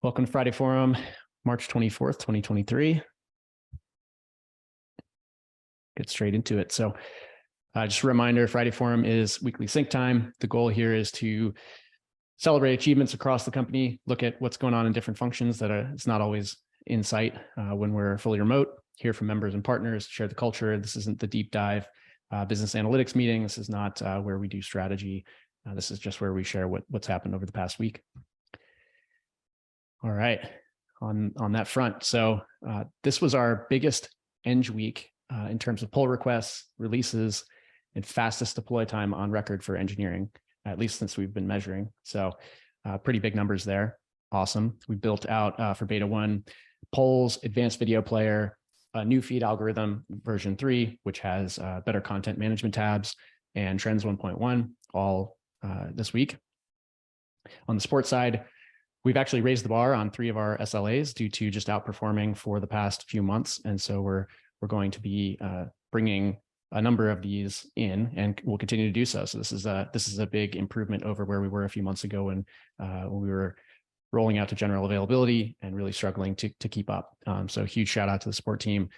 Welcome to Friday Forum, March 24th, 2023. Get straight into it. So just a reminder, Friday Forum is weekly sync time. The goal here is to celebrate achievements across the company, look at what's going on in different functions that it's not always in sight when we're fully remote, hear from members and partners, share the culture. This isn't the deep dive business analytics meeting. This is not where we do strategy. This is just where we share what's happened over the past week. All right, on that front. So this was our biggest Eng week in terms of pull requests, releases, and fastest deploy time on record for engineering, at least since we've been measuring. So pretty big numbers there. Awesome. We built out for beta 1 polls, advanced video player, a new feed algorithm version 3, which has better content management tabs, and trends 1.1 all this week. On the sports side, we've actually raised the bar on 3 of our SLAs due to just outperforming for the past few months. And so we're going to be bringing a number of these in, and we'll continue to do so. So this is a big improvement over where we were a few months ago when we were rolling out to general availability and really struggling to keep up. So huge shout out to the support team.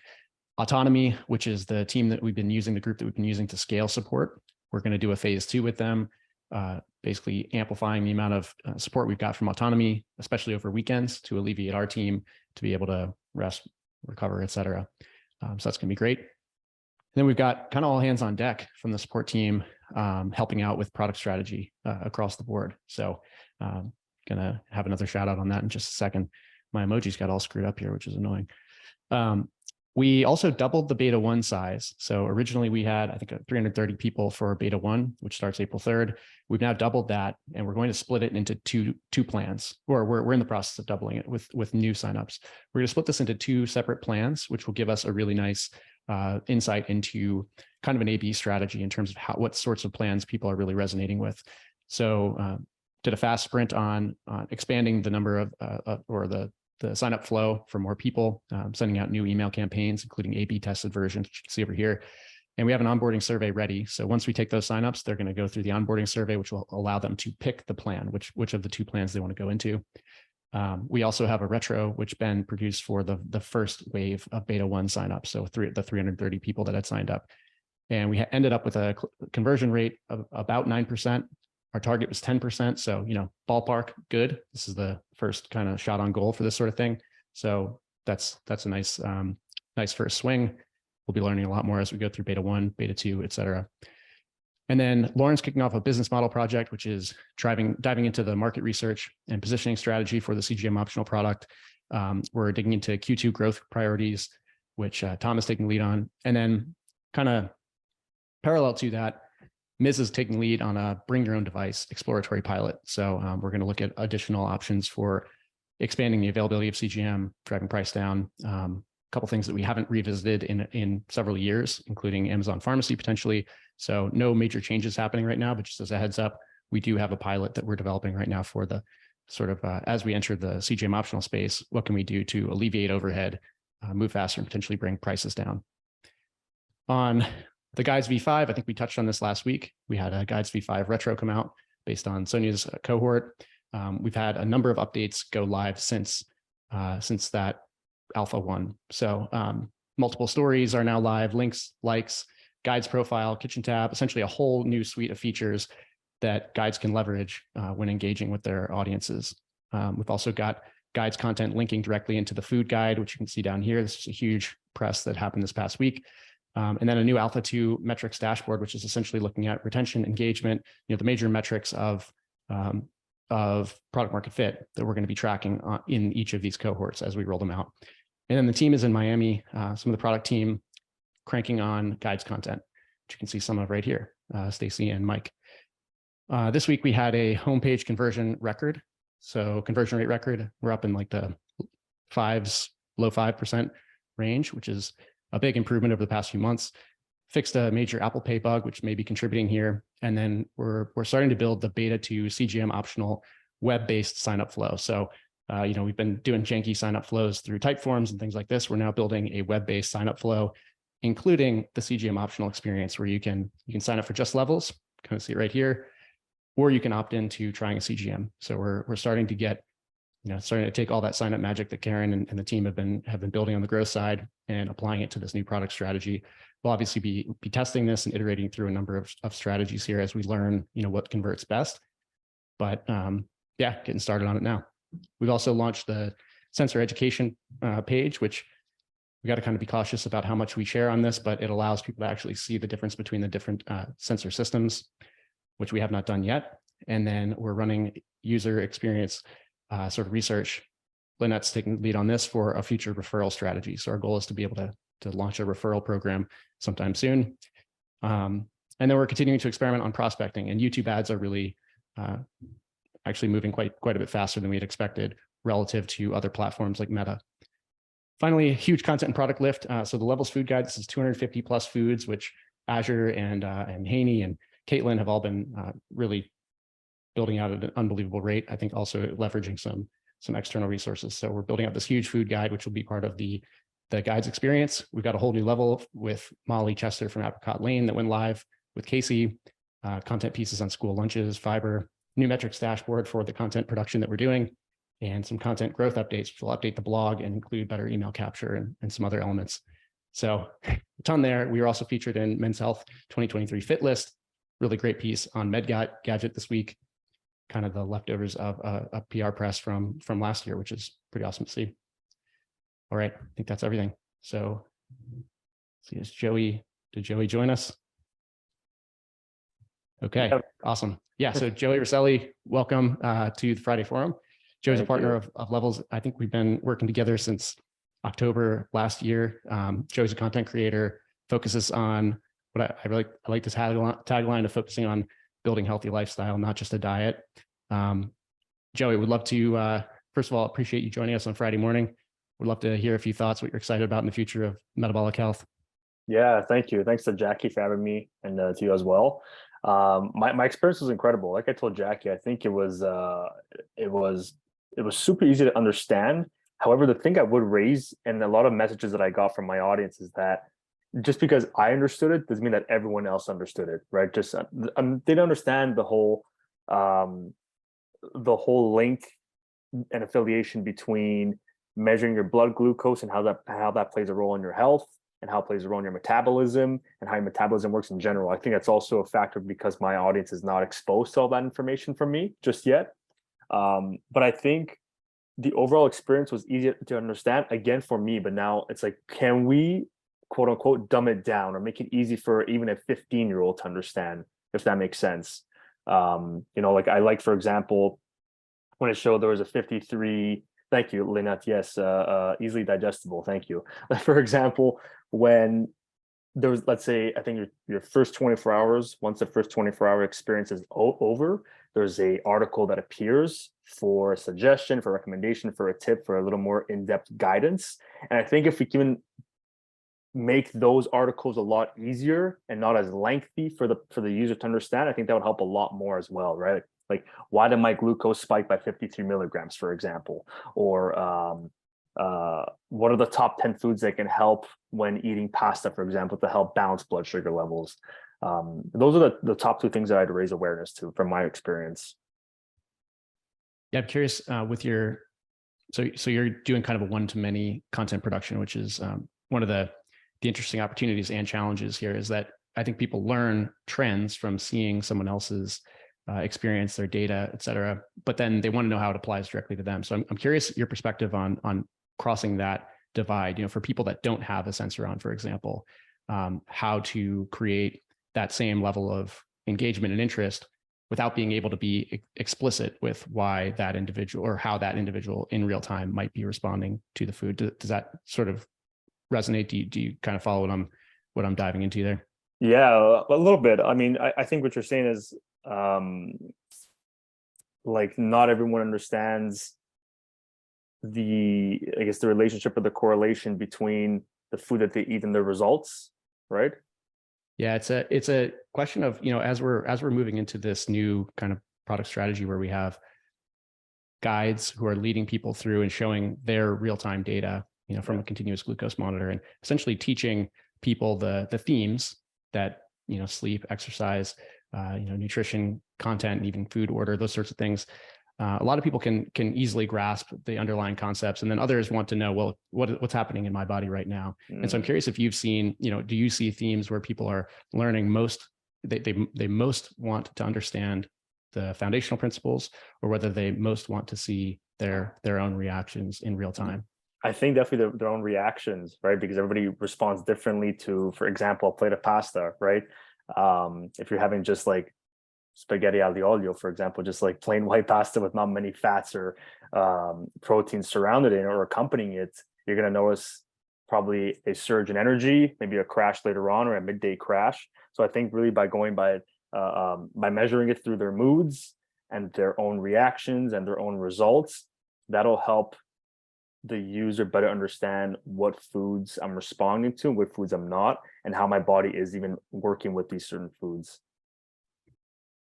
Autonomy, which is the team that we've been using, the group that we've been using to scale support. We're going to do a phase 2 with them. Basically amplifying the amount of support we've got from Autonomy, especially over weekends, to alleviate our team to be able to rest, recover, et cetera. So that's going to be great. And then we've got kind of all hands on deck from the support team, helping out with product strategy across the board. So gonna have another shout out on that in just a second. My emojis got all screwed up here, which is annoying. We also doubled the beta 1 size. So originally we had, I think, 330 people for beta 1, which starts April 3rd. We've now doubled that, and we're going to split it into two plans, or we're in the process of doubling it with new signups. We're going to split this into 2 separate plans, which will give us a really nice insight into kind of an A/B strategy in terms of what sorts of plans people are really resonating with. So did a fast sprint on expanding the number of or the sign up flow for more people, sending out new email campaigns, including A/B tested versions, which you can see over here. And we have an onboarding survey ready. So once we take those signups, they're going to go through the onboarding survey, which will allow them to pick the plan, which of the 2 plans they want to go into. We also have a retro, which Ben produced for the first wave of beta 1 signups. So the 330 people that had signed up. And we ended up with a conversion rate of about 9%. Our target was 10%. So, ballpark good. This is the first kind of shot on goal for this sort of thing. So that's a nice first swing. We'll be learning a lot more as we go through beta 1, beta 2, et cetera. And then Lauren's kicking off a business model project, which is diving into the market research and positioning strategy for the CGM optional product. We're digging into Q2 growth priorities, which Tom is taking lead on. And then kind of parallel to that, Ms. is taking lead on a bring your own device exploratory pilot. So we're going to look at additional options for expanding the availability of CGM, driving price down, a couple things that we haven't revisited in several years, including Amazon Pharmacy potentially. So no major changes happening right now, but just as a heads up, we do have a pilot that we're developing right now for the sort of, as we enter the CGM optional space, what can we do to alleviate overhead, move faster, and potentially bring prices down. On the Guides V5, I think we touched on this last week. We had a Guides V5 retro come out based on Sonia's cohort. We've had a number of updates go live since that Alpha 1. So multiple stories are now live, links, likes, Guides profile, kitchen tab, essentially a whole new suite of features that Guides can leverage when engaging with their audiences. We've also got Guides content linking directly into the food guide, which you can see down here. This is a huge press that happened this past week. And then a new Alpha 2 metrics dashboard, which is essentially looking at retention, engagement, the major metrics of product market fit that we're going to be tracking in each of these cohorts as we roll them out. And then the team is in Miami, some of the product team cranking on Guides content, which you can see some of right here, Stacy and Mike. This week we had a homepage conversion record. So conversion rate record, we're up in like the low 5% range, which is a big improvement over the past few months. Fixed a major Apple Pay bug, which may be contributing here. And then we're starting to build the beta 2 CGM optional web-based sign-up flow. So, we've been doing janky sign-up flows through type forms and things like this. We're now building a web-based sign-up flow, including the CGM optional experience where you can sign up for just levels, kind of see it right here, or you can opt into trying a CGM. So we're starting to get starting to take all that sign up magic that Karen and the team have been building on the growth side and applying it to this new product strategy. We'll obviously be testing this and iterating through a number of strategies here as we learn, what converts best. But yeah, getting started on it now. We've also launched the sensor education page, which we got to kind of be cautious about how much we share on this, but it allows people to actually see the difference between the different sensor systems, which we have not done yet. And then we're running user experience sort of research. Lynette's taking the lead on this for a future referral strategy. So our goal is to be able to launch a referral program sometime soon. And then we're continuing to experiment on prospecting, and YouTube ads are really actually moving quite a bit faster than we had expected relative to other platforms like Meta. Finally, huge content and product lift. So the Levels Food Guide, this is 250 plus foods, which Azure and Haney and Caitlin have all been really building out at an unbelievable rate. I think also leveraging some external resources. So we're building out this huge food guide, which will be part of the guide's experience. We've got a whole new level with Molly Chester from Apricot Lane that went live with Casey, content pieces on school lunches, fiber, new metrics dashboard for the content production that we're doing, and some content growth updates, which will update the blog and include better email capture and some other elements. So a ton there. We were also featured in Men's Health 2023 Fit List, really great piece on Gadget this week, kind of the leftovers of a PR press from last year, which is pretty awesome to see. All right, I think that's everything. So see, did Joey join us? Okay, yep. Awesome. Yeah, so Joey Roselli, welcome to the Friday Forum. Joey's a partner of Levels. I think we've been working together since October last year. Joey's a content creator, focuses on what I like this tagline of focusing on building healthy lifestyle, not just a diet. Joey, would love to, first of all, appreciate you joining us on Friday morning. Would love to hear a few thoughts, what you're excited about in the future of metabolic health. Yeah, thank you. Thanks to Jackie for having me, and to you as well. My experience was incredible. Like I told Jackie, I think it was super easy to understand. However, the thing I would raise, and a lot of messages that I got from my audience, is that just because I understood it doesn't mean that everyone else understood it, right? Just didn't understand the whole link and affiliation between measuring your blood glucose and how that plays a role in your health, and how it plays a role in your metabolism, and how your metabolism works in general. I think that's also a factor because my audience is not exposed to all that information from me just yet. But I think the overall experience was easier to understand, again, for me. But now it's like, can we, quote unquote, dumb it down or make it easy for even a 15-year-old to understand, if that makes sense? Like I like, for example, when it showed there was a 53, thank you, Lynette, yes, easily digestible, thank you. For example, when there was, let's say, I think your first 24 hours, once the first 24-hour experience is over, there's a article that appears for a suggestion, for a recommendation, for a tip, for a little more in-depth guidance. And I think if we can make those articles a lot easier and not as lengthy for the user to understand, I think that would help a lot more as well, right? Like, why did my glucose spike by 53 milligrams, for example? Or what are the top 10 foods that can help when eating pasta, for example, to help balance blood sugar levels? Those are the top two things that I'd raise awareness to from my experience. Yeah, I'm curious with your, so you're doing kind of a one-to-many content production, which is one of the interesting opportunities and challenges here, is that I think people learn trends from seeing someone else's experience, their data, et cetera, but then they want to know how it applies directly to them. So I'm curious your perspective on crossing that divide, for people that don't have a sensor on, for example, how to create that same level of engagement and interest without being able to be explicit with why that individual or how that individual in real time might be responding to the food. Does that sort of resonate? Do you kind of follow what I'm diving into there? Yeah, a little bit. I mean, I think what you're saying is like not everyone understands the relationship or the correlation between the food that they eat and their results, right? Yeah, it's a question of, as we're moving into this new kind of product strategy where we have guides who are leading people through and showing their real-time data, from a continuous glucose monitor, and essentially teaching people the themes that, sleep, exercise, nutrition, content, and even food order, those sorts of things. a lot of people can easily grasp the underlying concepts, and then others want to know, well, what's happening in my body right now. And so I'm curious if you've seen, do you see themes where people are learning they most want to understand the foundational principles, or whether they most want to see their own reactions in real time? I think definitely their own reactions, right? Because everybody responds differently to, for example, a plate of pasta, right? If you're having just like spaghetti aglio olio, for example, just like plain white pasta with not many fats or proteins surrounded in or accompanying it, you're going to notice probably a surge in energy, maybe a crash later on or a midday crash. So I think really by going by measuring it through their moods and their own reactions and their own results, that'll help the user better understand what foods I'm responding to, what foods I'm not, and how my body is even working with these certain foods.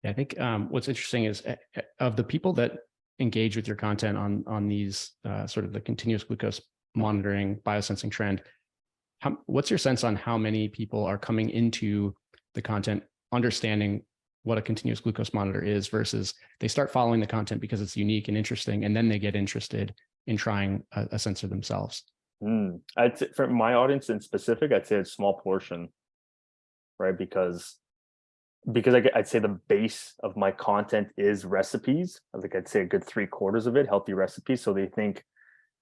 I think what's interesting is of the people that engage with your content on these sort of the continuous glucose monitoring biosensing trend, what's your sense on how many people are coming into the content understanding what a continuous glucose monitor is versus they start following the content because it's unique and interesting, and then they get interested in trying a sensor themselves? I'd say for my audience in specific, I'd say it's a small portion, right? Because I'd say the base of my content is recipes. Like I'd say a good 3/4 of it, healthy recipes. So they think,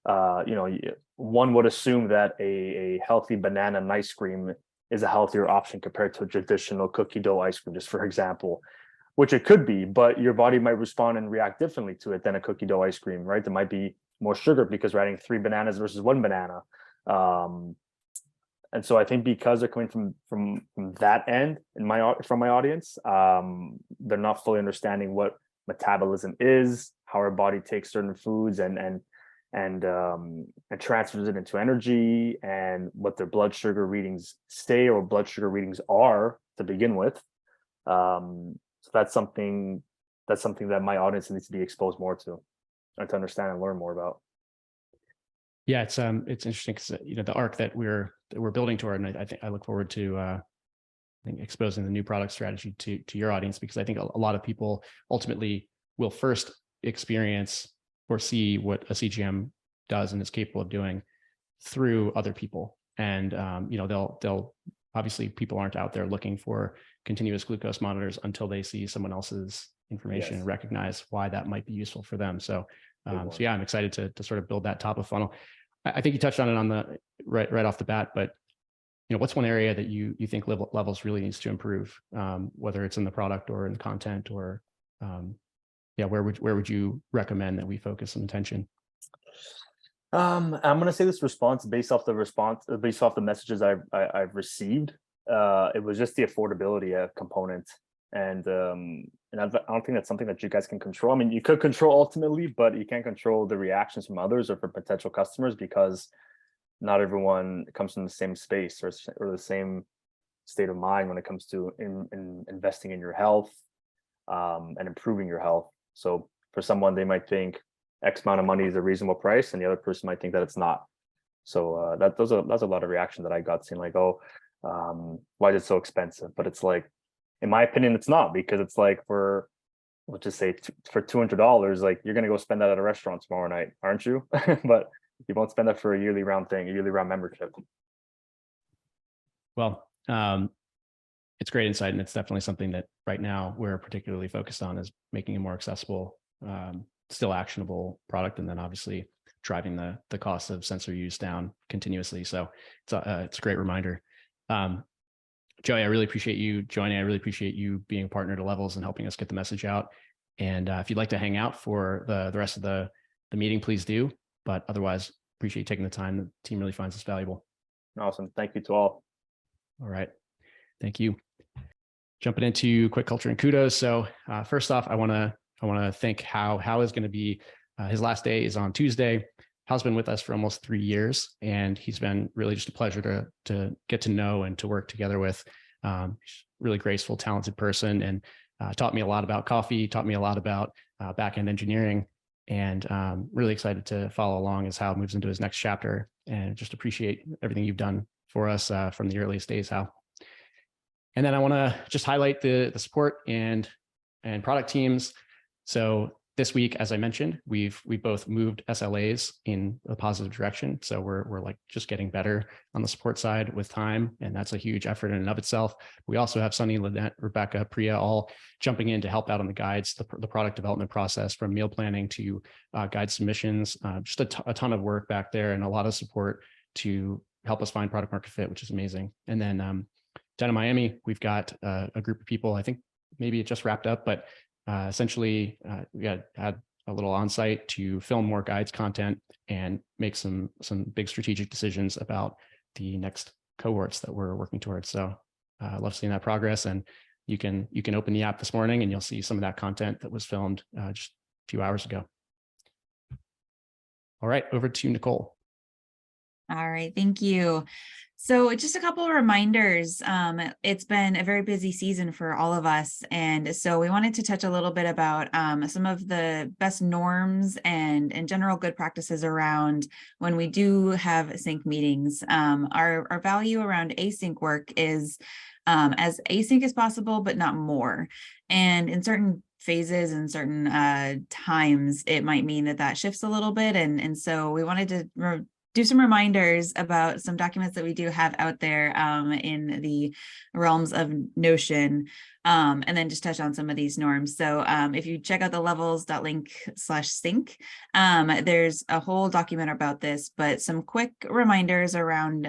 one would assume that a healthy banana and ice cream is a healthier option compared to a traditional cookie dough ice cream, just for example, which it could be, but your body might respond and react differently to it than a cookie dough ice cream, right? There might be more sugar because we're adding 3 bananas versus 1 banana. And so I think because they're coming from that end from my audience, they're not fully understanding what metabolism is, how our body takes certain foods and transfers it into energy, and what their blood sugar readings say or blood sugar readings are to begin with. So that's something that my audience needs to be exposed more to and to understand and learn more about. Yeah, it's interesting because the arc that we're building toward, and I think I look forward to exposing the new product strategy to your audience, because I think a lot of people ultimately will first experience or see what a CGM does and is capable of doing through other people, and they'll obviously, people aren't out there looking for continuous glucose monitors until they see someone else's information and recognize why that might be useful for them. So yeah, I'm excited to sort of build that top of funnel. I think you touched on it on the right off the bat, but what's one area that you think levels really needs to improve, whether it's in the product or in the content, or where would you recommend that we focus some attention? I'm going to say this response based off the messages I've received. It was just the affordability component, and I don't think that's something that you guys can control. I mean, you could control ultimately, but you can't control the reactions from others or from potential customers, because not everyone comes from the same space or the same state of mind when it comes to investing in your health and improving your health. So for someone, they might think X amount of money is a reasonable price, and the other person might think that it's not. So that's a lot of reaction that I got, saying like, oh, why is it so expensive? But it's like, in my opinion, it's not, because it's like, let's just say for $200, like you're gonna go spend that at a restaurant tomorrow night, aren't you? But you won't spend that for a yearly round membership. Well, it's great insight, and it's definitely something that right now we're particularly focused on, is making a more accessible, still actionable product, and then obviously driving the cost of sensor use down continuously. So it's a great reminder. Joey, I really appreciate you joining. I really appreciate you being a partner to Levels and helping us get the message out. And if you'd like to hang out for the rest of the meeting, please do. But otherwise, appreciate you taking the time. The team really finds this valuable. Awesome. Thank you to all. All right. Thank you. Jumping into quick culture and kudos. So first off, I want to thank How. How is going to be, his last day is on Tuesday. Hal's been with us for almost 3 years, and he's been really just a pleasure to get to know and to work together with. Really graceful, talented person, and taught me a lot about coffee, taught me a lot about back-end engineering, and really excited to follow along as Hal moves into his next chapter, and just appreciate everything you've done for us from the earliest days, Hal. And then I want to just highlight the support and product teams. So This week, as I mentioned, we both moved SLAs in a positive direction. So we're like just getting better on the support side with time, and that's a huge effort in and of itself. We also have Sunny, Lynette, Rebecca, Priya all jumping in to help out on the guides, the product development process, from meal planning to guide submissions. Just a ton of work back there, and a lot of support to help us find product market fit, which is amazing. And then down in Miami, we've got a group of people. I think maybe it just wrapped up, but essentially, we had a little on-site to film more guides content and make some big strategic decisions about the next cohorts that we're working towards. So I love seeing that progress. And you can open the app this morning and you'll see some of that content that was filmed just a few hours ago. All right, over to Nicole. All right, thank you. So just a couple of reminders. It's been a very busy season for all of us. And so we wanted to touch a little bit about some of the best norms and general good practices around when we do have sync meetings. Our value around async work is as async as possible, but not more. And in certain phases and certain times, it might mean that shifts a little bit. And so we wanted to do some reminders about some documents that we do have out there in the realms of Notion, and then just touch on some of these norms. So if you check out the levels.link/sync, there's a whole document about this, but some quick reminders around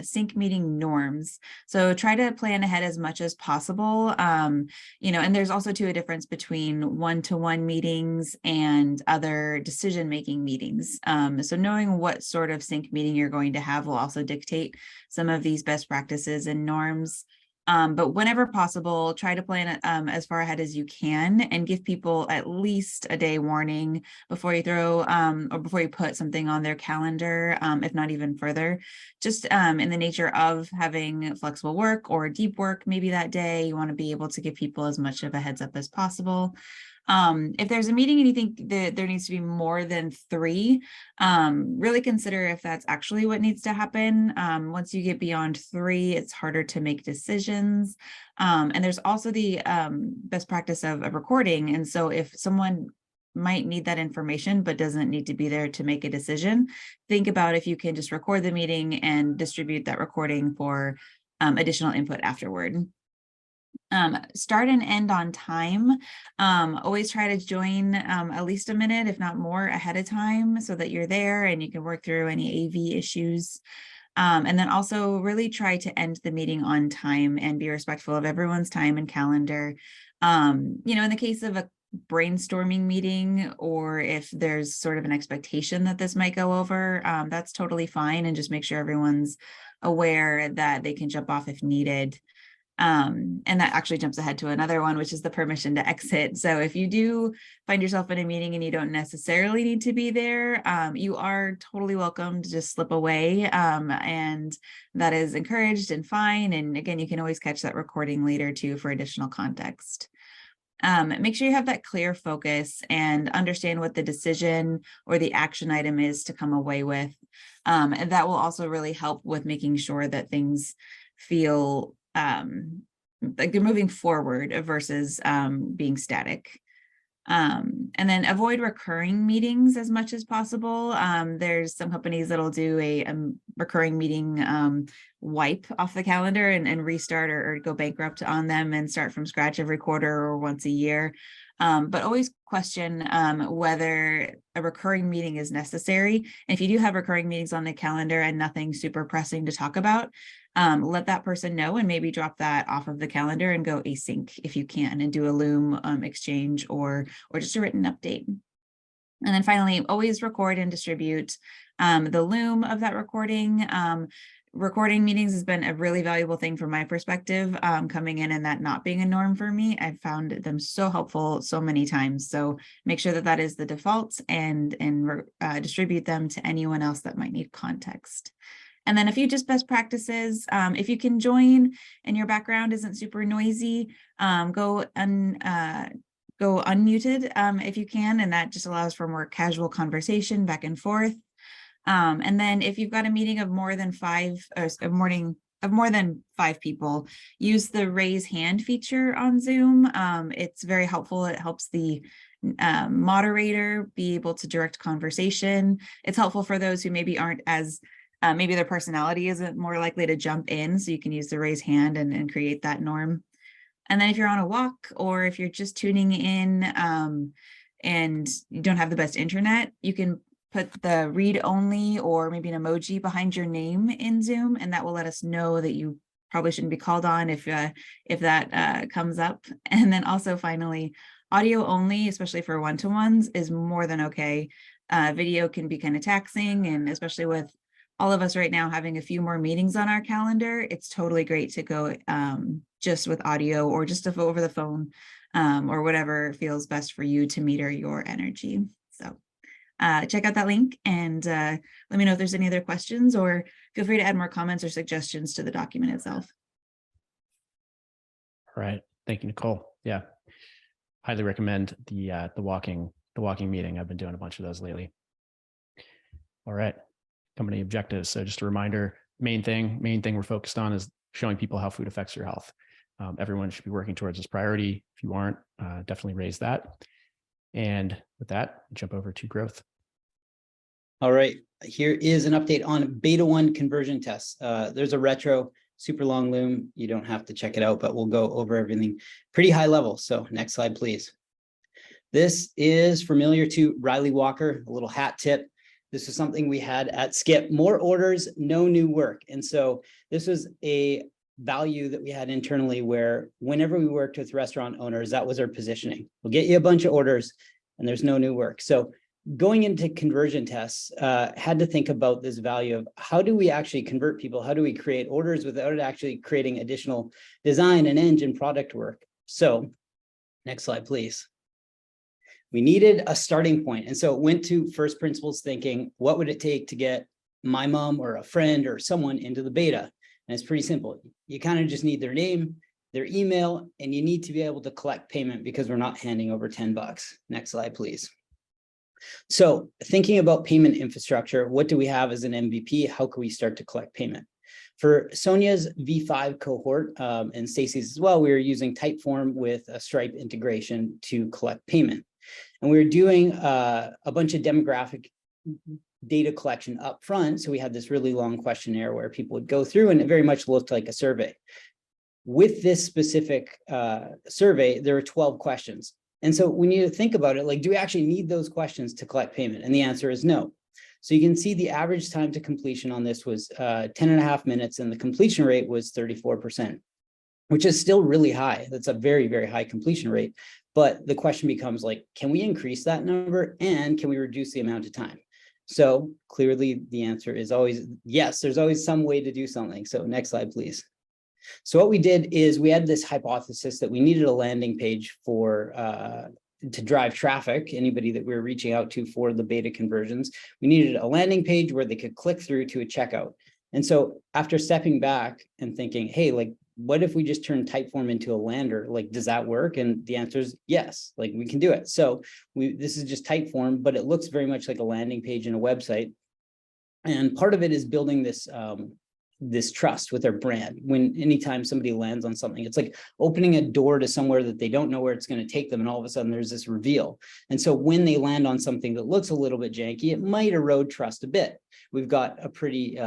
sync meeting norms. So try to plan ahead as much as possible. And there's also a difference between one-to-one meetings and other decision-making meetings. So knowing what sort of sync meeting you're going to have will also dictate some of these best practices and norms. But whenever possible, try to plan as far ahead as you can and give people at least a day warning before you throw or before you put something on their calendar, if not even further. Just in the nature of having flexible work or deep work maybe that day, you want to be able to give people as much of a heads up as possible. If there's a meeting and you think that there needs to be more than 3, really consider if that's actually what needs to happen. Once you get beyond 3, it's harder to make decisions. And there's also the best practice of recording. And so if someone might need that information, but doesn't need to be there to make a decision, think about if you can just record the meeting and distribute that recording for additional input afterward. Start and end on time. Always try to join at least a minute, if not more, ahead of time so that you're there and you can work through any AV issues. And then also really try to end the meeting on time and be respectful of everyone's time and calendar. In the case of a brainstorming meeting, or if there's sort of an expectation that this might go over, that's totally fine. And just make sure everyone's aware that they can jump off if needed. And that actually jumps ahead to another one, which is the permission to exit. So if you do find yourself in a meeting and you don't necessarily need to be there, you are totally welcome to just slip away. And that is encouraged and fine. And again, you can always catch that recording later too for additional context. Make sure you have that clear focus and understand what the decision or the action item is to come away with. And that will also really help with making sure that things feel like they're moving forward versus being static. And then avoid recurring meetings as much as possible. There's some companies that'll do a recurring meeting wipe off the calendar and restart or go bankrupt on them and start from scratch every quarter or once a year. But always question whether a recurring meeting is necessary. And if you do have recurring meetings on the calendar and nothing super pressing to talk about, let that person know and maybe drop that off of the calendar and go async if you can, and do a Loom exchange or just a written update. And then finally, always record and distribute the Loom of that recording. Recording meetings has been a really valuable thing from my perspective, coming in and that not being a norm for me. I've found them so helpful so many times. So make sure that that is the default and distribute them to anyone else that might need context. And then a few just best practices. If you can join and your background isn't super noisy, go unmuted if you can, and that just allows for more casual conversation back and forth. And then if you've got a meeting of more than 5 people, use the raise hand feature on Zoom. It's very helpful. It helps the moderator, be able to direct conversation. It's helpful for those who maybe aren't as, maybe their personality isn't more likely to jump in, so you can use the raise hand and create that norm. And then if you're on a walk or if you're just tuning in and you don't have the best internet, you can put the read only or maybe an emoji behind your name in Zoom, and that will let us know that you probably shouldn't be called on if that comes up. And then also finally, audio only, especially for one-to-ones, is more than okay. Video can be kind of taxing, and especially with all of us right now having a few more meetings on our calendar, it's totally great to go just with audio or just over the phone or whatever feels best for you to meter your energy. So check out that link and let me know if there's any other questions, or feel free to add more comments or suggestions to the document itself. All right. Thank you, Nicole. Yeah. Highly recommend the walking meeting. I've been doing a bunch of those lately. All right. Company objectives. So just a reminder, main thing we're focused on is showing people how food affects your health. Everyone should be working towards this priority. If you aren't, definitely raise that. And with that, jump over to growth. All right, here is an update on beta 1 conversion tests. There's a retro, super long loom. You don't have to check it out, but we'll go over everything pretty high level. So next slide, please. This is familiar to Riley Walker, a little hat tip. This is something we had at Skip, more orders, no new work. And so this was a value that we had internally where whenever we worked with restaurant owners, that was our positioning. We'll get you a bunch of orders and there's no new work. So going into conversion tests, had to think about this value of how do we actually convert people? How do we create orders without actually creating additional design and engine product work? So next slide, please. We needed a starting point. And so went to first principles thinking, what would it take to get my mom or a friend or someone into the beta? And it's pretty simple. You kind of just need their name, their email, and you need to be able to collect payment because we're not handing over 10 bucks. Next slide, please. So thinking about payment infrastructure, what do we have as an MVP? How can we start to collect payment? For Sonia's V5 cohort and Stacy's as well, we were using Typeform with a Stripe integration to collect payment. And we were doing a bunch of demographic data collection up front. So we had this really long questionnaire where people would go through, and it very much looked like a survey. With this specific survey, there were 12 questions. And so we need to think about it, like, do we actually need those questions to collect payment? And the answer is no. So you can see the average time to completion on this was 10.5 minutes, and the completion rate was 34%, which is still really high. That's a very, very high completion rate. But the question becomes like, can we increase that number and can we reduce the amount of time? So clearly the answer is always yes, there's always some way to do something. So next slide, please. So what we did is we had this hypothesis that we needed a landing page for to drive traffic, anybody that we were reaching out to for the beta conversions. We needed a landing page where they could click through to a checkout. And so after stepping back and thinking, hey, like, what if we just turn Typeform into a lander? Like, does that work? And the answer is yes, like we can do it. So this is just Typeform, but it looks very much like a landing page in a website. And part of it is building this this trust with their brand. When anytime somebody lands on something, it's like opening a door to somewhere that they don't know where it's going to take them, and all of a sudden there's this reveal. And so when they land on something that looks a little bit janky, it might erode trust a bit. We've got a pretty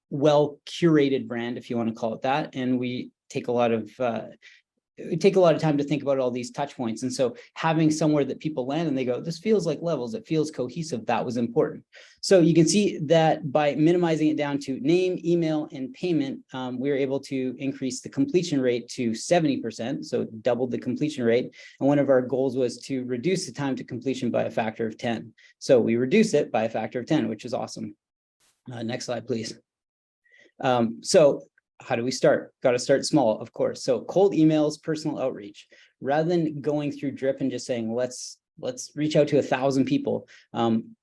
well curated brand, if you want to call it that, and we take a lot of time to think about all these touch points. And so having somewhere that people land and they go, this feels like Levels, it feels cohesive, that was important. So you can see that by minimizing it down to name, email, and payment, we were able to increase the completion rate to 70%, so doubled the completion rate. And one of our goals was to reduce the time to completion by a factor of 10. So we reduced it by a factor of 10, which is awesome. Next slide, please. So how do we start? Got to start small, of course. So cold emails, personal outreach, rather than going through drip and just saying, let's reach out to 1,000 people,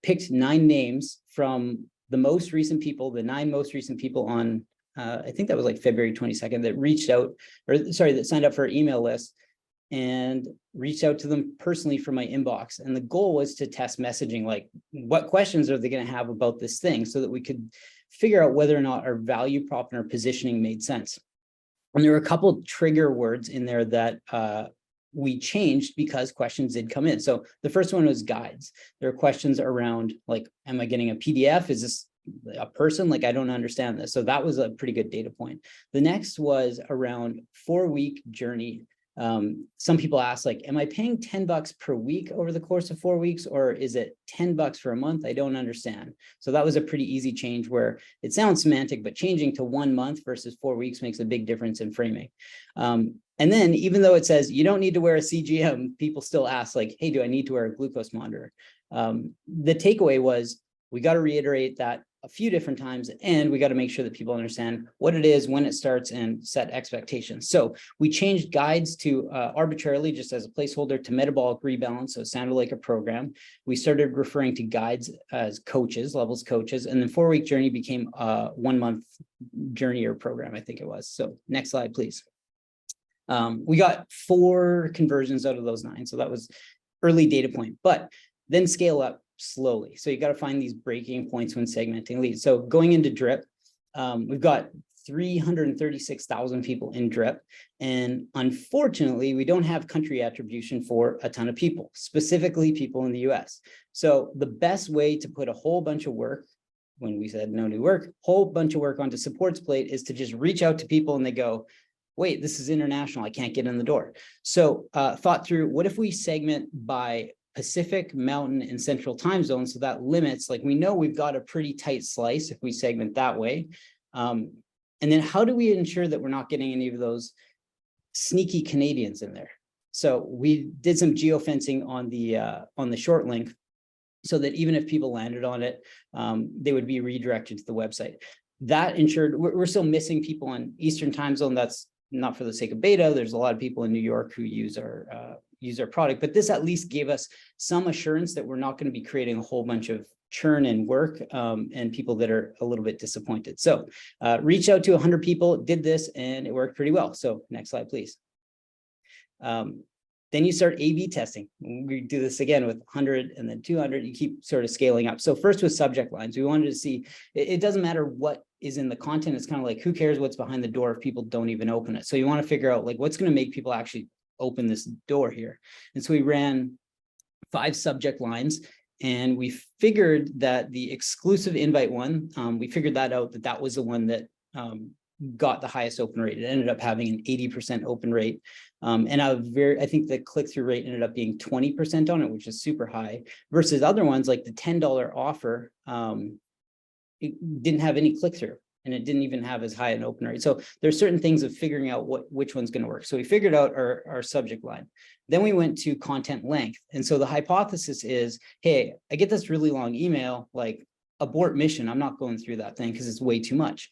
picked 9 names from the most recent people, the 9 most recent people on, I think that was like February 22nd that reached out, or sorry, that signed up for our email list, and reached out to them personally from my inbox. And the goal was to test messaging, like what questions are they going to have about this thing, so that we could figure out whether or not our value prop and our positioning made sense. And there were a couple of trigger words in there that we changed because questions did come in. So the first one was guides. There are questions around like, am I getting a PDF? Is this a person? Like, I don't understand this. So that was a pretty good data point. The next was around 4-week journey. Some people ask, like, am I paying $10 per week over the course of 4 weeks, or is it $10 for a month? I don't understand. So that was a pretty easy change where it sounds semantic, but changing to 1 month versus 4 weeks makes a big difference in framing. And then even though it says you don't need to wear a CGM, people still ask like, hey, do I need to wear a glucose monitor? The takeaway was we got to reiterate that a few different times, and we got to make sure that people understand what it is, when it starts, and set expectations. So we changed guides to arbitrarily, just as a placeholder, to metabolic rebalance. So it sounded like a program. We started referring to guides as coaches, levels coaches, and then 4-week journey became a 1-month journey or program, I think it was. So next slide, please. We got 4 conversions out of those 9. So that was early data point, but then scale up slowly. So you got to find these breaking points when segmenting leads. So going into drip, we've got 336,000 people in drip. And unfortunately, we don't have country attribution for a ton of people, specifically people in the US. So the best way to put a whole bunch of work, when we said no new work, whole bunch of work onto supports plate, is to just reach out to people and they go, wait, this is international, I can't get in the door. So thought through, what if we segment by Pacific, Mountain, and Central time zones? So that limits, like, we know we've got a pretty tight slice if we segment that way. And then how do we ensure that we're not getting any of those sneaky Canadians in there? So we did some geofencing on the short link so that even if people landed on it, they would be redirected to the website. That ensured we're still missing people on Eastern time zone. That's not for the sake of beta. There's a lot of people in New York who use our product, but this at least gave us some assurance that we're not going to be creating a whole bunch of churn and work and people that are a little bit disappointed. So reach out to 100 people, did this, and it worked pretty well. So next slide, please. Then you start A/B testing. We do this again with 100 and then 200. You keep sort of scaling up. So first with subject lines, we wanted to see, it doesn't matter what is in the content. It's kind of like, who cares what's behind the door if people don't even open it? So you want to figure out like what's going to make people actually open this door here. And so we ran 5 subject lines, and we figured that the exclusive invite one, we figured that out, that was the one that got the highest open rate. It ended up having an 80% open rate. And I think the click-through rate ended up being 20% on it, which is super high, versus other ones like the $10 offer, it didn't have any click-through, and it didn't even have as high an open rate. So there's certain things of figuring out which one's going to work. So we figured out our subject line. Then we went to content length. And so the hypothesis is, hey, I get this really long email, like abort mission. I'm not going through that thing because it's way too much.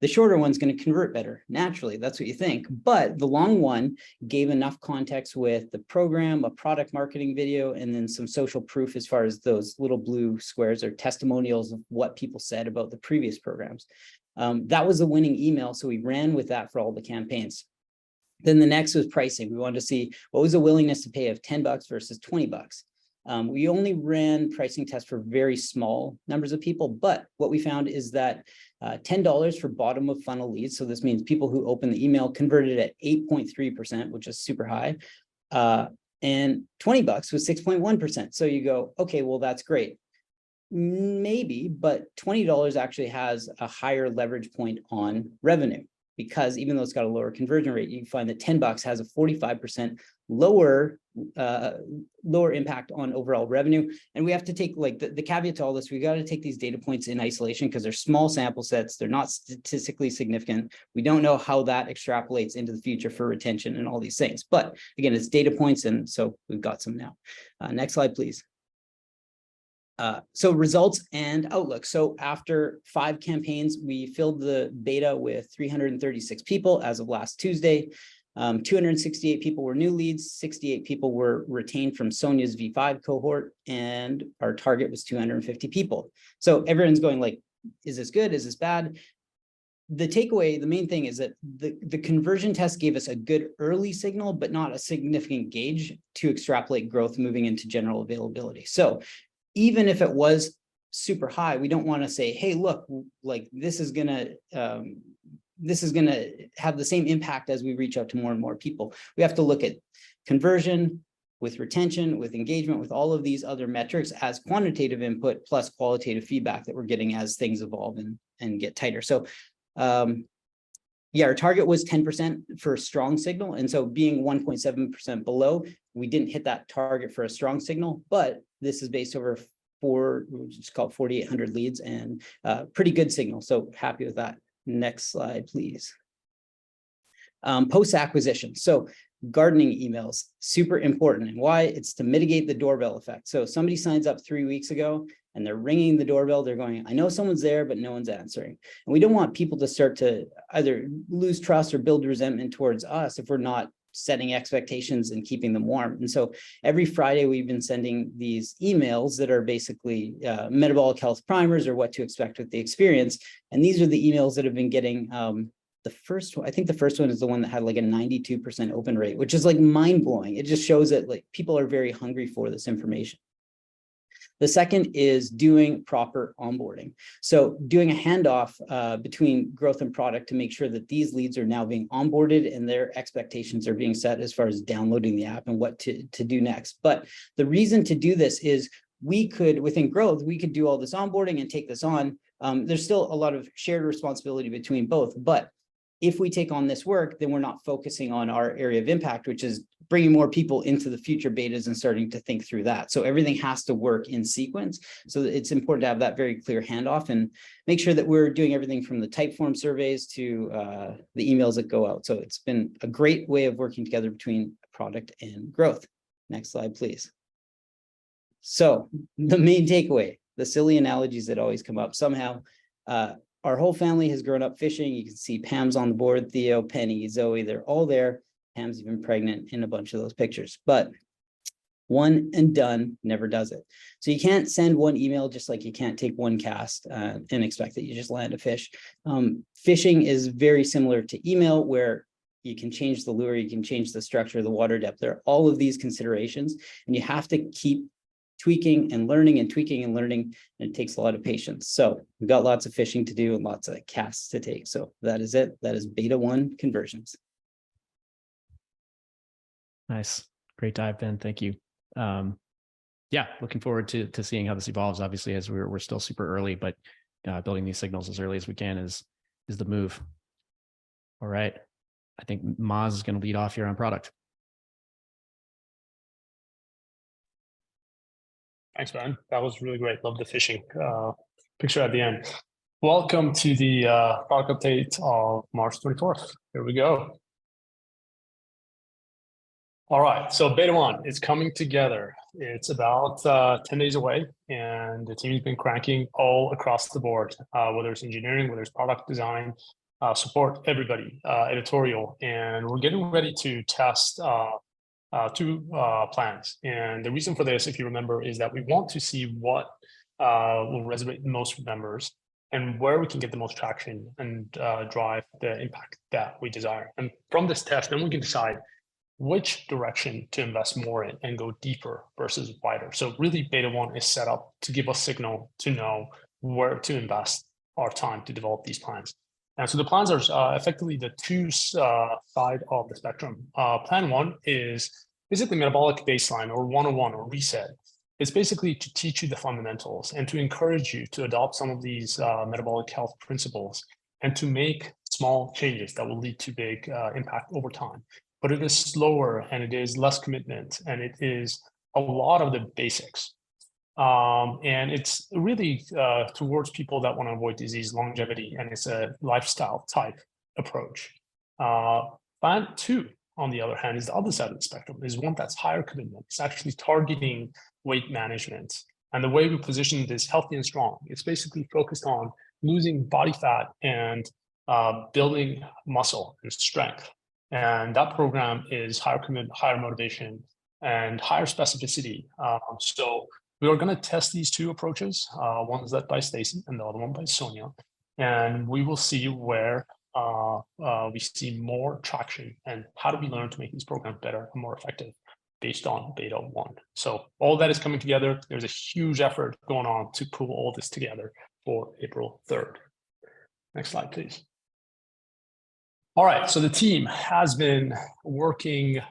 The shorter one's going to convert better. Naturally, that's what you think. But the long one gave enough context with the program, a product marketing video, and then some social proof as far as those little blue squares or testimonials of what people said about the previous programs. That was the winning email. So we ran with that for all the campaigns. Then the next was pricing. We wanted to see what was the willingness to pay of $10 versus $20. We only ran pricing tests for very small numbers of people, but what we found is that $10 for bottom of funnel leads. So this means people who open the email converted at 8.3%, which is super high. And $20 was 6.1%. So you go, okay, well, that's great. Maybe, but $20 actually has a higher leverage point on revenue, because even though it's got a lower conversion rate, you find that $10 has a 45% lower impact on overall revenue. And we have to take like the caveat to all this, we got to take these data points in isolation because they're small sample sets. They're not statistically significant. We don't know how that extrapolates into the future for retention and all these things. But again, it's data points. And so we've got some now. Next slide, please. So results and outlook. So after 5 campaigns, we filled the beta with 336 people as of last Tuesday. 268 people were new leads, 68 people were retained from Sonia's V5 cohort, and our target was 250 people. So everyone's going like, is this good? Is this bad? The takeaway, the main thing is that the conversion test gave us a good early signal, but not a significant gauge to extrapolate growth moving into general availability. So even if it was super high, we don't want to say, hey, look, like this is going to have the same impact as we reach out to more and more people. We have to look at conversion, with retention, with engagement, with all of these other metrics as quantitative input plus qualitative feedback that we're getting as things evolve and get tighter. So yeah, our target was 10% for a strong signal. And so being 1.7% below, we didn't hit that target for a strong signal, but this is based over just called 4,800 leads and pretty good signal. So happy with that. Next slide, please. Post-acquisition. So gardening emails, super important. And why? It's to mitigate the doorbell effect. So somebody signs up 3 weeks ago and they're ringing the doorbell. They're going, I know someone's there, but no one's answering. And we don't want people to start to either lose trust or build resentment towards us if we're not setting expectations and keeping them warm. And so every Friday we've been sending these emails that are basically metabolic health primers or what to expect with the experience. And these are the emails that have been getting the first one. I think the first one is the one that had like a 92% open rate, which is like mind blowing. It just shows that like people are very hungry for this information. The second is doing proper onboarding. So doing a handoff between growth and product to make sure that these leads are now being onboarded and their expectations are being set as far as downloading the app and what to do next. But the reason to do this is we could, within growth, we could do all this onboarding and take this on. There's still a lot of shared responsibility between both, but if we take on this work, then we're not focusing on our area of impact, which is bringing more people into the future betas and starting to think through that. So everything has to work in sequence. So it's important to have that very clear handoff and make sure that we're doing everything from the type form surveys to the emails that go out. So it's been a great way of working together between product and growth. Next slide, please. So the main takeaway, the silly analogies that always come up somehow, our whole family has grown up fishing. You can see Pam's on the board, Theo, Penny, Zoe, they're all there. Pam's even pregnant in a bunch of those pictures, but one and done never does it. So you can't send one email just like you can't take one cast and expect that you just land a fish. Fishing is very similar to email where you can change the lure, you can change the structure, the water depth. There are all of these considerations and you have to keep tweaking and learning and tweaking and learning, and it takes a lot of patience. So we've got lots of fishing to do and lots of casts to take. So that is it. That is beta 1 conversions. Nice. Great dive, Ben. Thank you. Yeah, looking forward to seeing how this evolves, obviously, as we're still super early, but building these signals as early as we can is the move. All right. I think Maz is going to lead off here on product. Thanks, man. That was really great. Love the fishing picture at the end. Welcome to the product update of March 24th. Here we go. All right, so beta 1 is coming together. It's about 10 days away, and the team's been cranking all across the board, whether it's engineering, whether it's product design, support, everybody, editorial, and we're getting ready to test two plans. And the reason for this, if you remember, is that we want to see what will resonate most with members and where we can get the most traction and drive the impact that we desire. And from this test, then we can decide which direction to invest more in and go deeper versus wider. So really beta 1 is set up to give us signal to know where to invest our time to develop these plans. And so the plans are effectively the two side of the spectrum. Plan 1 is basically metabolic baseline or 101 or reset. It's basically to teach you the fundamentals and to encourage you to adopt some of these metabolic health principles and to make small changes that will lead to big impact over time. But it is slower and it is less commitment and it is a lot of the basics. And it's really towards people that want to avoid disease, longevity, and it's a lifestyle type approach. Plan 2, on the other hand, is the other side of the spectrum, is one that's higher commitment. It's actually targeting weight management. And the way we position this healthy and strong, it's basically focused on losing body fat and building muscle and strength. And that program is higher commitment, higher motivation, and higher specificity. So we are going to test these two approaches. One is led by Stacy and the other one by Sonia. And we will see where we see more traction and how do we learn to make these programs better and more effective based on beta 1. So all that is coming together. There's a huge effort going on to pull all this together for April 3rd. Next slide, please. All right, so the team has been working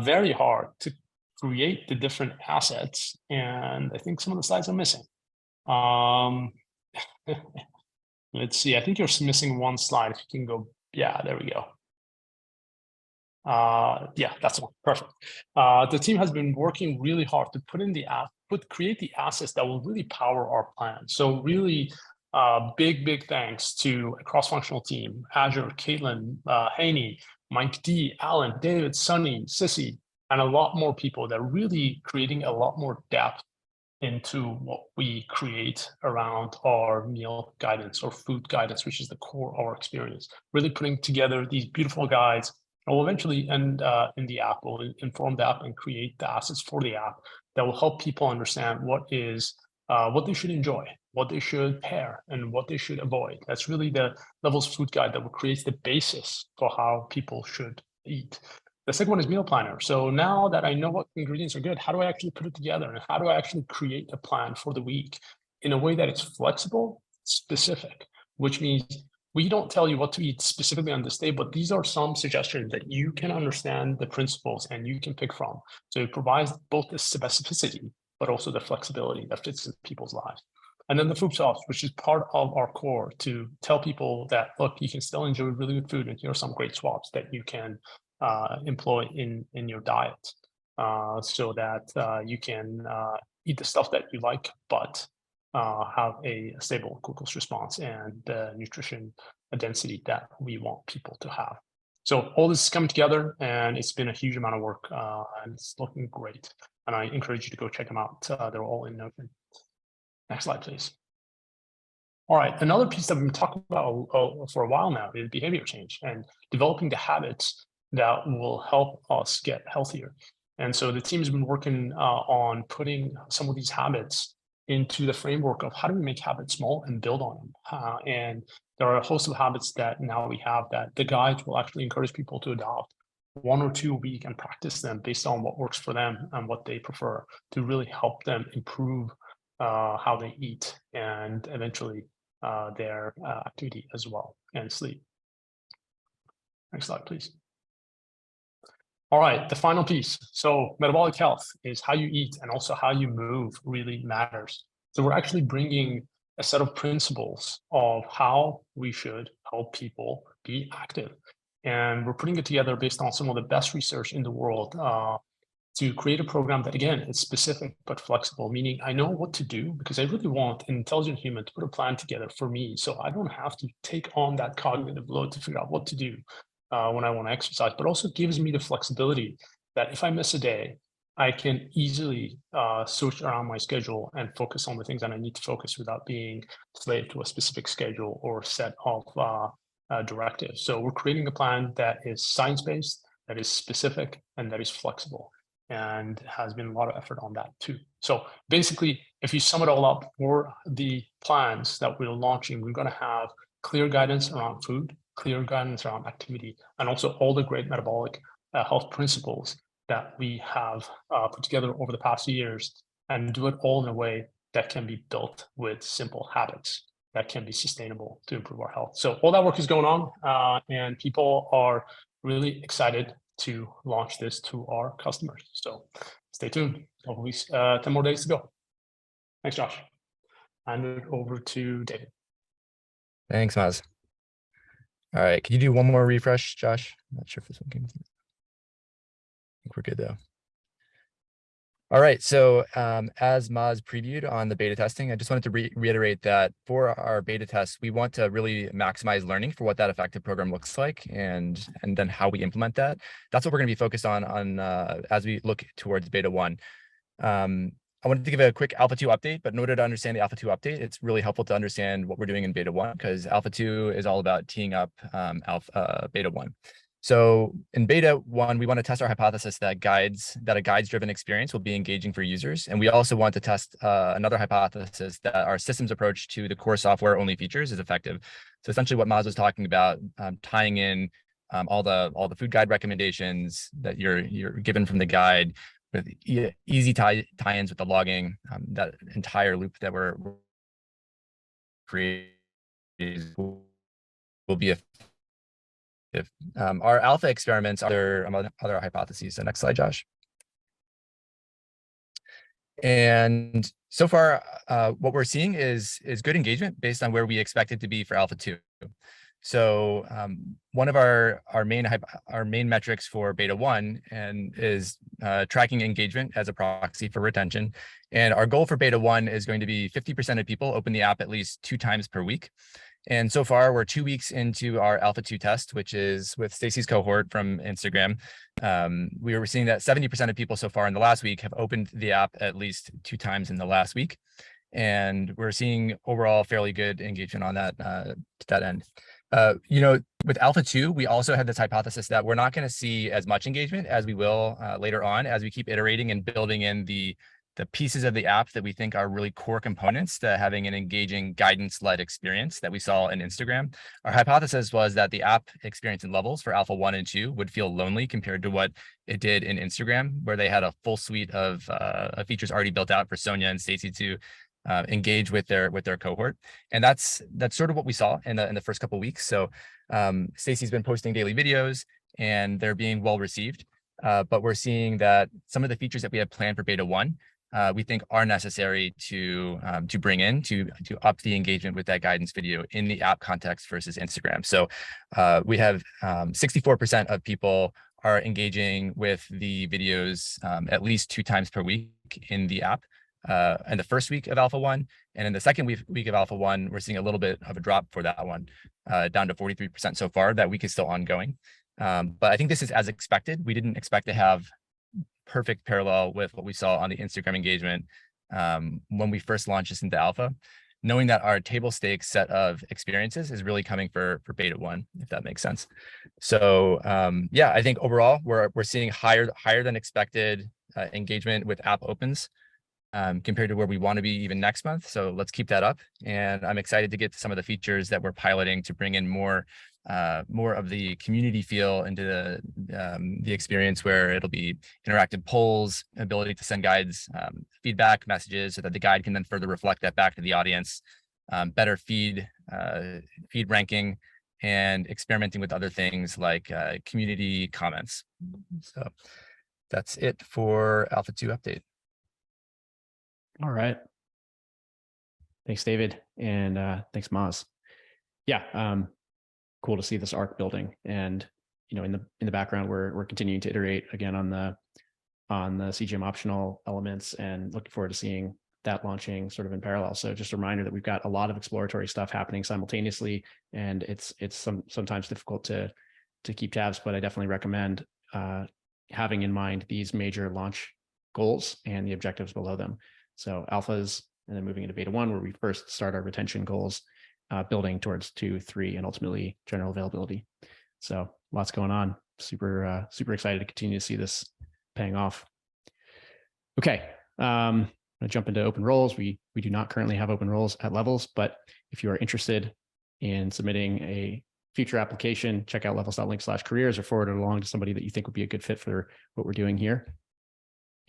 very hard to create the different assets, and I think some of the slides are missing. Let's see, I think you're missing one slide. If you can go, yeah, there we go. Yeah, that's the one. Perfect. The team has been working really hard to put in the create the assets that will really power our plan. So really, big thanks to a cross-functional team: Azure, Caitlin, Haney, Mike D, Alan, David, Sunny, Sissy, and a lot more people that are really creating a lot more depth into what we create around our meal guidance or food guidance, which is the core of our experience. Really putting together these beautiful guides. And we'll eventually end in the app. We'll inform the app and create the assets for the app that will help people understand what they should enjoy, what they should pair, and what they should avoid. That's really the Levels Food Guide that will create the basis for how people should eat. The second one is meal planner. So now that I know what ingredients are good, how do I actually put it together? And how do I actually create a plan for the week in a way that it's flexible, specific, which means we don't tell you what to eat specifically on this day, but these are some suggestions that you can understand the principles and you can pick from. So it provides both the specificity, but also the flexibility that fits in people's lives. And then the food swaps, which is part of our core, to tell people that, look, you can still enjoy really good food, and here are some great swaps that you can employ in your diet, so that you can eat the stuff that you like, but have a stable glucose response and the nutrition density that we want people to have. So all this is coming together, and it's been a huge amount of work, and it's looking great. And I encourage you to go check them out. They're all in Notion. Next slide, please. All right, another piece that we've been talking about for a while now is behavior change and developing the habits that will help us get healthier. And so the team has been working on putting some of these habits into the framework of how do we make habits small and build on them. And there are a host of habits that now we have that the guides will actually encourage people to adopt 1 or 2 a week and practice them based on what works for them and what they prefer, to really help them improve how they eat and eventually their activity as well and sleep. Next slide, please. All right, the final piece. So metabolic health is how you eat, and also how you move really matters. So we're actually bringing a set of principles of how we should help people be active. And we're putting it together based on some of the best research in the world to create a program that, again, is specific but flexible, meaning I know what to do because I really want an intelligent human to put a plan together for me, so I don't have to take on that cognitive load to figure out what to do when I want to exercise, but also gives me the flexibility that if I miss a day, I can easily switch around my schedule and focus on the things that I need to focus without being slave to a specific schedule or set of directives. So we're creating a plan that is science-based, that is specific, and that is flexible, and has been a lot of effort on that too. So basically, if you sum it all up, for the plans that we're launching, we're going to have clear guidance around food, clear guidance around activity, and also all the great metabolic health principles that we have put together over the past years, and do it all in a way that can be built with simple habits that can be sustainable to improve our health. So all that work is going on, and people are really excited to launch this to our customers. So stay tuned. Hopefully 10 more days to go. Thanks, Josh. Hand it over to David. Thanks, Maz. All right, can you do one more refresh, Josh? I'm not sure if this one came through. I think we're good though. All right, so as Maz previewed on the beta testing, I just wanted to reiterate that for our beta test, we want to really maximize learning for what that effective program looks like, and then how we implement that. That's what we're going to be focused on as we look towards beta 1. I wanted to give a quick Alpha 2 update, but in order to understand the Alpha 2 update, it's really helpful to understand what we're doing in beta 1, because Alpha 2 is all about teeing up beta 1. So in beta 1, we want to test our hypothesis that a guides-driven experience will be engaging for users. And we also want to test another hypothesis that our systems approach to the core software-only features is effective. So essentially what Maz was talking about, tying in all the food guide recommendations that you're given from the guide, with easy tie-ins with the logging, that entire loop that we're creating will be perspective. Our alpha experiments are other hypotheses. So next slide, Josh. And so far, what we're seeing is good engagement based on where we expect it to be for alpha 2. So one of our main metrics for beta 1 is tracking engagement as a proxy for retention. And our goal for beta 1 is going to be 50% of people open the app at least 2 times per week. And so far, we're 2 weeks into our alpha 2 test, which is with Stacy's cohort from Instagram. We were seeing that 70% of people so far in the last week have opened the app at least 2 times in the last week. And we're seeing overall fairly good engagement on that to that end. With alpha 2, we also had this hypothesis that we're not going to see as much engagement as we will later on as we keep iterating and building in the pieces of the app that we think are really core components to having an engaging guidance-led experience that we saw in Instagram. Our hypothesis was that the app experience and levels for alpha 1 and 2 would feel lonely compared to what it did in Instagram, where they had a full suite of features already built out for Sonia and Stacy to engage with their cohort. And that's sort of what we saw in the first couple of weeks. So Stacy's been posting daily videos and they're being well received. But we're seeing that some of the features that we have planned for beta 1 we think are necessary to bring in to up the engagement with that guidance video in the app context versus Instagram. So we have 64% of people are engaging with the videos at least 2 times per week in the app in the first week of alpha 1. And in the second week of alpha 1, we're seeing a little bit of a drop for that one, down to 43% so far. That week is still ongoing. But I think this is as expected. We didn't expect to have perfect parallel with what we saw on the Instagram engagement when we first launched this into alpha, knowing that our table stakes set of experiences is really coming for beta 1, if that makes sense. So yeah, I think overall we're seeing higher than expected engagement with app opens compared to where we want to be even next month. So let's keep that up. And I'm excited to get to some of the features that we're piloting to bring in more of the community feel into the experience, where it'll be interactive polls, ability to send guides feedback messages so that the guide can then further reflect that back to the audience, better feed ranking, and experimenting with other things like community comments. So that's it for Alpha 2 update. All right. Thanks, David. And thanks, Maz. Yeah. Cool to see this arc building. And, in the background, we're continuing to iterate again on the CGM optional elements, and looking forward to seeing that launching sort of in parallel. So just a reminder that we've got a lot of exploratory stuff happening simultaneously, and it's sometimes difficult to keep tabs, but I definitely recommend having in mind these major launch goals and the objectives below them. So alphas, and then moving into beta 1, where we first start our retention goals, building towards 2, 3, and ultimately general availability. So lots going on. Super excited to continue to see this paying off. Okay, I'm going to jump into open roles. We do not currently have open roles at Levels, but if you are interested in submitting a future application, check out levels.link/careers or forward it along to somebody that you think would be a good fit for what we're doing here.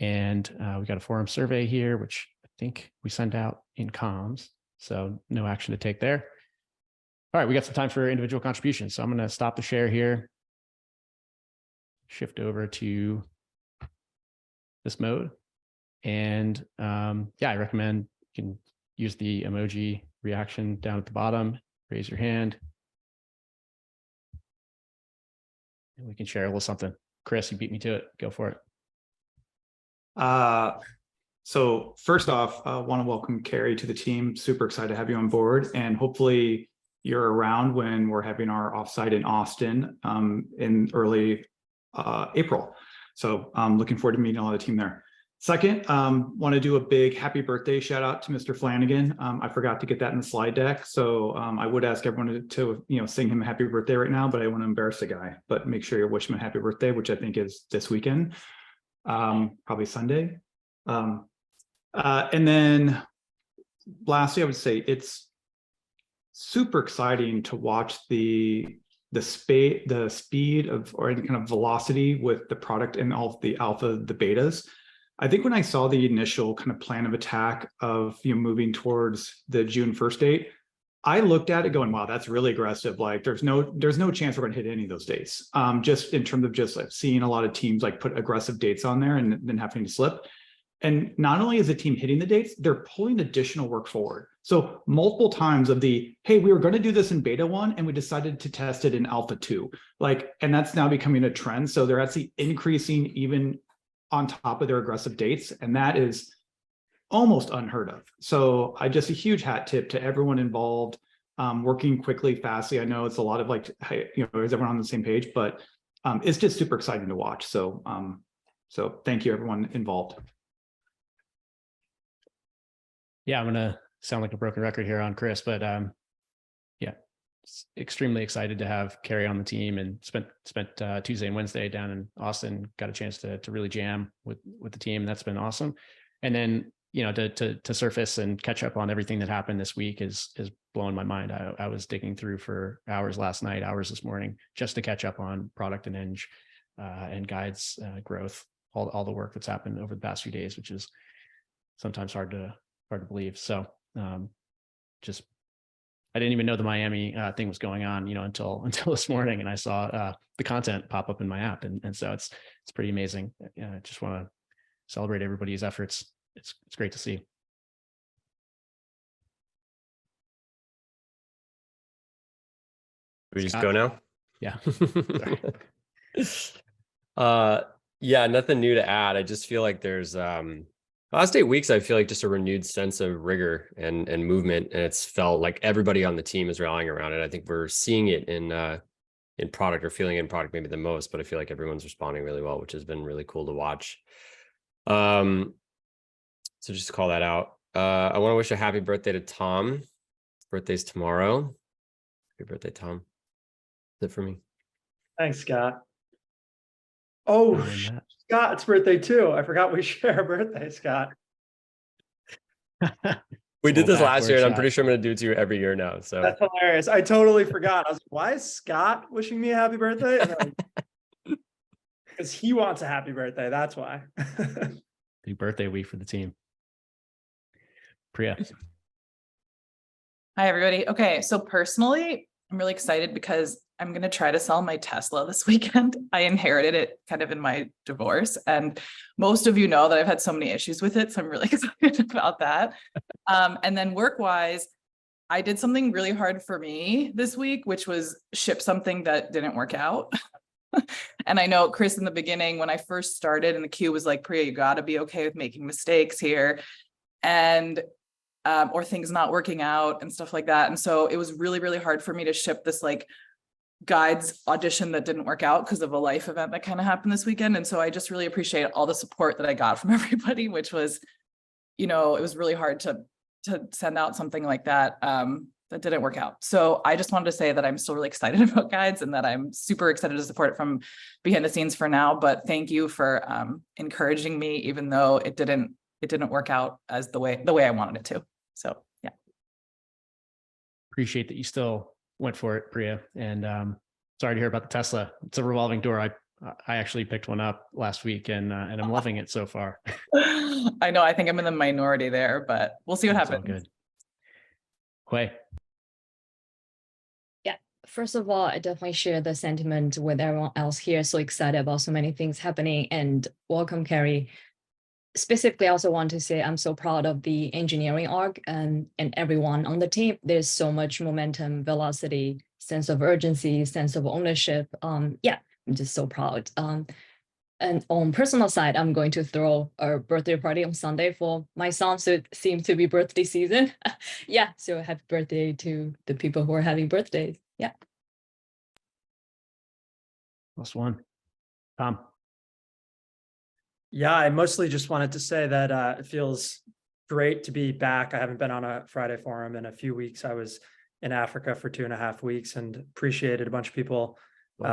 And we got a forum survey here, which I think we sent out in comms. So no action to take there. All right, we got some time for individual contributions. So I'm going to stop the share here, shift over to this mode. And yeah, I recommend you can use the emoji reaction down at the bottom, raise your hand. And we can share a little something. Chris, you beat me to it. Go for it. So first off, I want to welcome Carrie to the team. Super excited to have you on board, and hopefully you're around when we're having our offsite in Austin in early April. So I'm looking forward to meeting all the team there. Second, want to do a big happy birthday shout out to Mr. Flanagan. I forgot to get that in the slide deck, so I would ask everyone to sing him a happy birthday right now, but I want to embarrass the guy. But make sure you wish him a happy birthday, which I think is this weekend, probably Sunday. And then lastly, I would say it's super exciting to watch the speed of, or any kind of velocity with the product and all of the alpha, the betas. I think when I saw the initial kind of plan of attack of moving towards the June 1st date, I looked at it going, wow, that's really aggressive. Like there's no chance we're going to hit any of those dates. Just in terms of just like seeing a lot of teams like put aggressive dates on there and then having to slip. And not only is the team hitting the dates, they're pulling additional work forward. So multiple times of the, hey, we were going to do this in beta 1 and we decided to test it in alpha 2. Like, and that's now becoming a trend. So they're actually increasing even on top of their aggressive dates. And that is almost unheard of. So I just a huge hat tip to everyone involved, working quickly, fastly. I know it's a lot of like, hey, is everyone on the same page, but it's just super exciting to watch. So, so thank you everyone involved. Yeah, I'm gonna sound like a broken record here on Chris, but yeah, extremely excited to have Carrie on the team, and spent Tuesday and Wednesday down in Austin. Got a chance to really jam with the team. That's been awesome. And then to surface and catch up on everything that happened this week is blowing my mind. I was digging through for hours last night, hours this morning, just to catch up on product and eng and guides growth, all the work that's happened over the past few days, which is sometimes hard to believe. So just I didn't even know the Miami thing was going on, until this morning, and I saw the content pop up in my app, and so it's pretty amazing. I just want to celebrate everybody's efforts. It's great to see. We just Scott? go now? Yeah. Yeah, nothing new to add. I just feel like there's last 8 weeks, I feel like just a renewed sense of rigor and movement, and it's felt like everybody on the team is rallying around it. I think we're seeing it in product, or feeling it in product maybe the most, but I feel like everyone's responding really well, which has been really cool to watch. So just to call that out. I want to wish a happy birthday to Tom. His birthday's tomorrow. Happy birthday, Tom. That's it for me. Thanks, Scott. Oh, Scott's birthday too. I forgot we share a birthday, Scott. We did this last year, and I'm pretty sure I'm going to do it to you every year now. So that's hilarious. I totally forgot. I was like, why is Scott wishing me a happy birthday? Because he wants a happy birthday. That's why. Big birthday week for the team. Priya. Hi, everybody. Okay, so personally, I'm really excited because I'm going to try to sell my Tesla this weekend. I inherited it kind of in my divorce, and most of you know that I've had so many issues with it, so I'm really excited about that. And then work-wise, I did something really hard for me this week, which was ship something that didn't work out. And I know Chris in the beginning, when I first started, and the queue was like, Priya, you got to be okay with making mistakes here, and or things not working out and stuff like that. And so it was really, really hard for me to ship this like guides audition that didn't work out because of a life event that kind of happened this weekend. And so I just really appreciate all the support that I got from everybody, which was, it was really hard to send out something like that that didn't work out. So I just wanted to say that I'm still really excited about guides, and that I'm super excited to support it from behind the scenes for now. But thank you for encouraging me, even though it didn't work out as the way I wanted it to. So yeah. Appreciate that you still went for it, Priya. And sorry to hear about the Tesla. It's a revolving door. I actually picked one up last week, and I'm loving it so far. I know. I think I'm in the minority there, but we'll see what happens. All good. Hui. Yeah. First of all, I definitely share the sentiment with everyone else here. So excited about so many things happening, and welcome, Carrie. Specifically, I also want to say I'm so proud of the engineering org and everyone on the team. There's so much momentum, velocity, sense of urgency, sense of ownership. Yeah, I'm just so proud. And on personal side, I'm going to throw a birthday party on Sunday for my son. So it seems to be birthday season. Yeah, so happy birthday to the people who are having birthdays. Yeah. Last one. Tom. Yeah, I mostly just wanted to say that it feels great to be back. I haven't been on a Friday forum in a few weeks. I was in Africa for 2.5 weeks, and appreciated a bunch of people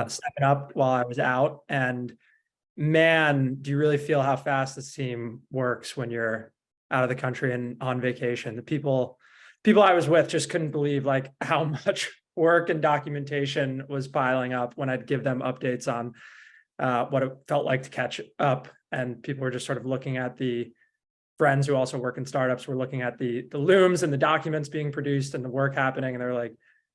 stepping up while I was out. And man, do you really feel how fast this team works when you're out of the country and on vacation? The people I was with just couldn't believe like how much work and documentation was piling up when I'd give them updates on what it felt like to catch up. And people were just sort of looking at the friends who also work in startups were looking at the looms and the documents being produced and the work happening, and they're like,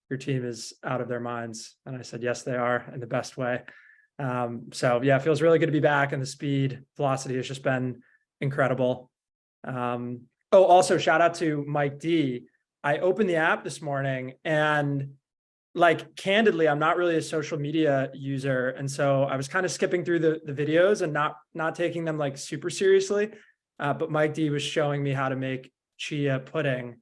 your team is out of their minds. And I said, yes, they are, in the best way. So yeah, it feels really good to be back, and the speed, velocity has just been incredible. Oh, also shout out to Mike D. I opened the app this morning, and like, candidly, I'm not really a social media user. And so I was kind of skipping through the videos and not taking them like super seriously. But Mike D was showing me how to make chia pudding,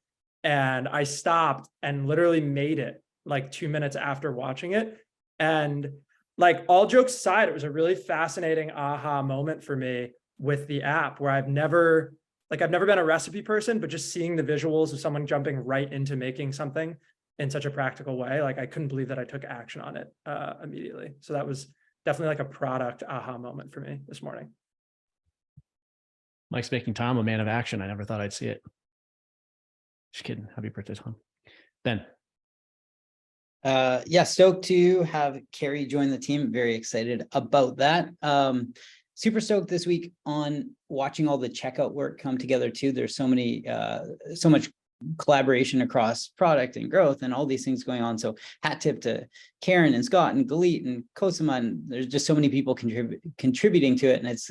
and I stopped and literally made it like 2 minutes after watching it. And like, all jokes aside, it was a really fascinating aha moment for me with the app, where I've never been a recipe person, but just seeing the visuals of someone jumping right into making something in such a practical way, like, I couldn't believe that I took action on it immediately. So that was definitely like a product aha moment for me this morning. Mike's making Tom a man of action. I never thought I'd see it. Just kidding. Happy birthday, Tom. Ben. Yeah, stoked to have Carrie join the team. Very excited about that. Super stoked this week on watching all the checkout work come together too. There's so much collaboration across product and growth and all these things going on. So hat tip to Karen and Scott and Galit and Cosima. And there's just so many people contributing to it. And it's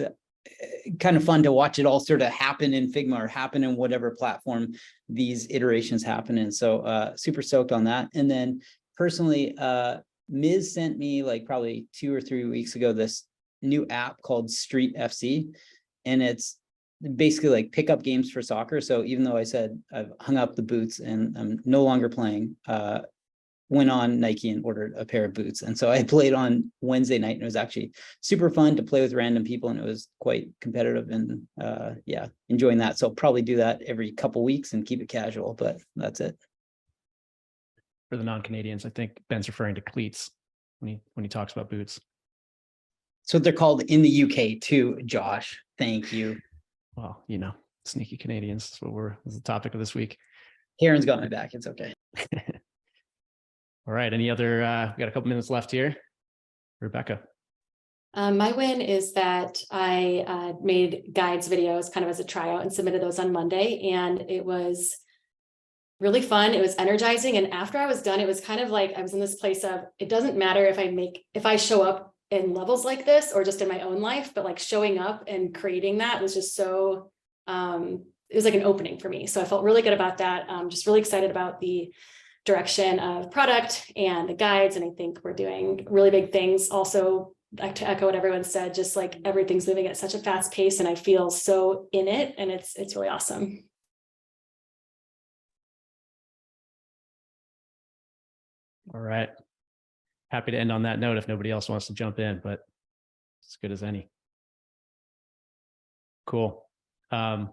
kind of fun to watch it all sort of happen in Figma or happen in whatever platform these iterations happen in. So super stoked on that. And then personally, Ms. sent me like probably 2 or 3 weeks ago this new app called Street FC, and it's basically like pickup games for soccer. So even though I said I've hung up the boots and I'm no longer playing, went on Nike and ordered a pair of boots. And so I played on Wednesday night, and it was actually super fun to play with random people, and it was quite competitive, and yeah, enjoying that. So probably do that every couple weeks and keep it casual, but that's it. For the non-Canadians, I think Ben's referring to cleats when he talks about boots. So they're called in the UK too, Josh. Thank you. Well, sneaky Canadians. That's the topic of this week. Karen's got my back. It's okay. All right. Any other, we got a couple minutes left here. Rebecca. My win is that I made guides videos kind of as a tryout and submitted those on Monday, and it was really fun. It was energizing. And after I was done, it was kind of like I was in this place of, it doesn't matter if I show up in levels like this or just in my own life, but like showing up and creating that was just so, it was like an opening for me. So I felt really good about that. Just really excited about the direction of product and the guides. And I think we're doing really big things. Also, like to echo what everyone said, just like everything's moving at such a fast pace, and I feel so in it, and it's really awesome. All right. Happy to end on that note if nobody else wants to jump in, but it's as good as any. Cool. Well,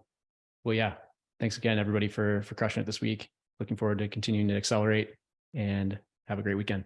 yeah. Thanks again, everybody, for crushing it this week. Looking forward to continuing to accelerate, and have a great weekend.